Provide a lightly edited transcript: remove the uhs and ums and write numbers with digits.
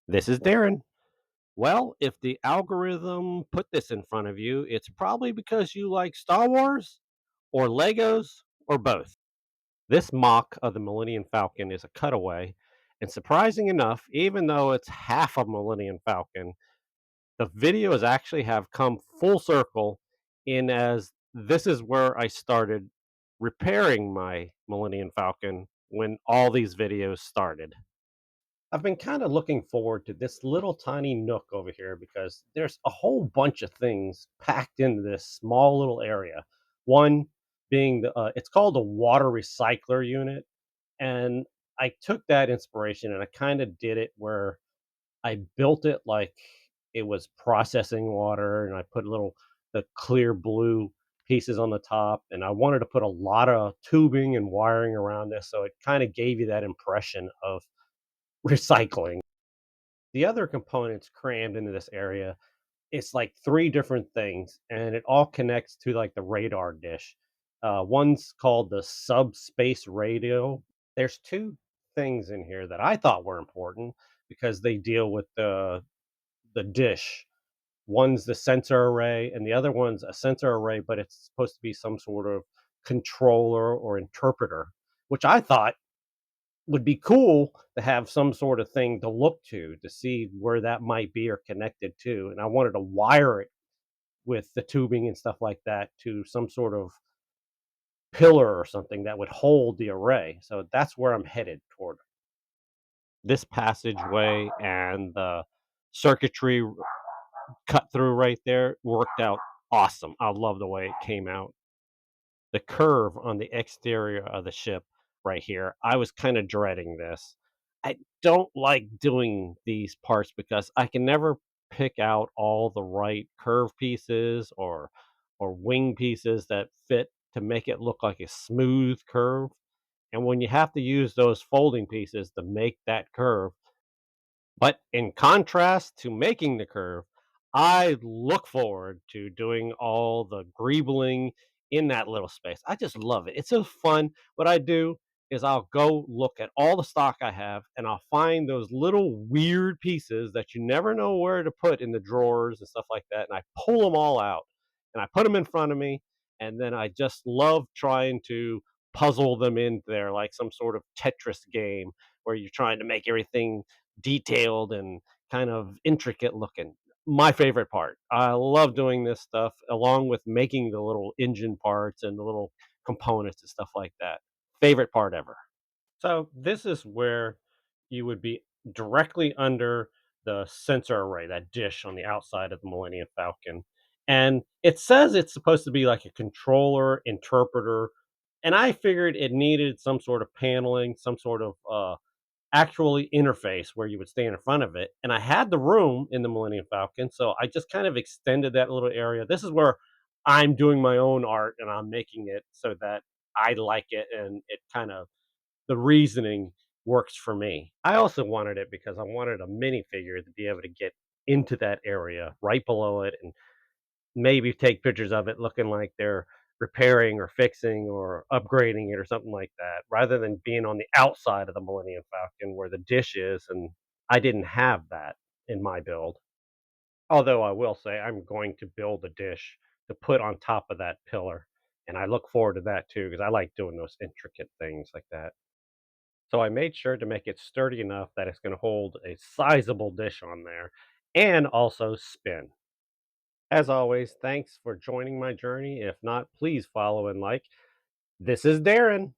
This is Darren. Well, if the algorithm put this in front of you, it's probably because you like Star Wars or Legos or both. This mock of the Millennium Falcon is a cutaway. And surprising enough, even though it's half a Millennium Falcon, the videos actually have come full circle in as this is where I started repairing my Millennium Falcon when all these videos started. I've been kind of looking forward to this little tiny nook over here because there's a whole bunch of things packed into this small little area. One being it's called a water recycler unit, and I took that inspiration and I kind of did it where I built it like it was processing water, and I put the clear blue pieces on the top, and I wanted to put a lot of tubing and wiring around this, so it kind of gave you that impression of recycling. The other components crammed into this area, it's like 3 different things, and it all connects to, like, the radar dish. One's called the subspace radio. There's 2 things in here that I thought were important because they deal with the dish. One's the sensor array, and the other one's a sensor array, but it's supposed to be some sort of controller or interpreter, which I thought would be cool to have some sort of thing to look to see where that might be or connected to, and I wanted to wire it with the tubing and stuff like that to some sort of pillar or something that would hold the array, so that's where I'm headed toward. This passageway and the circuitry cut through right there worked out awesome. I love the way it came out. The curve on the exterior of the ship right here, I was kind of dreading this. I don't like doing these parts because I can never pick out all the right curve pieces or wing pieces that fit to make it look like a smooth curve. And when you have to use those folding pieces to make that curve, but in contrast to making the curve, I look forward to doing all the greebling in that little space. I just love it. It's so fun. What I do is I'll go look at all the stock I have and I'll find those little weird pieces that you never know where to put in the drawers and stuff like that. And I pull them all out and I put them in front of me. And then I just love trying to puzzle them in there like some sort of Tetris game where you're trying to make everything detailed and kind of intricate looking. My favorite part. I love doing this stuff along with making the little engine parts and the little components and stuff like that. Favorite part ever. So this is where you would be directly under the sensor array, that dish on the outside of the Millennium Falcon. And it says it's supposed to be like a controller interpreter. And I figured it needed some sort of paneling, some sort of actually interface where you would stay in front of it. And I had the room in the Millennium Falcon, so I just kind of extended that little area. This is where I'm doing my own art and I'm making it so that I like it and it kind of the reasoning works for me. I also wanted it because I wanted a minifigure to be able to get into that area right below it and maybe take pictures of it looking like they're repairing or fixing or upgrading it or something like that, rather than being on the outside of the Millennium Falcon where the dish is, and I didn't have that in my build. Although I will say I'm going to build a dish to put on top of that pillar, and I look forward to that too because I like doing those intricate things like that. So I made sure to make it sturdy enough that it's gonna hold a sizable dish on there and also spin. As always, thanks for joining my journey. If not, please follow and like. This is Darren.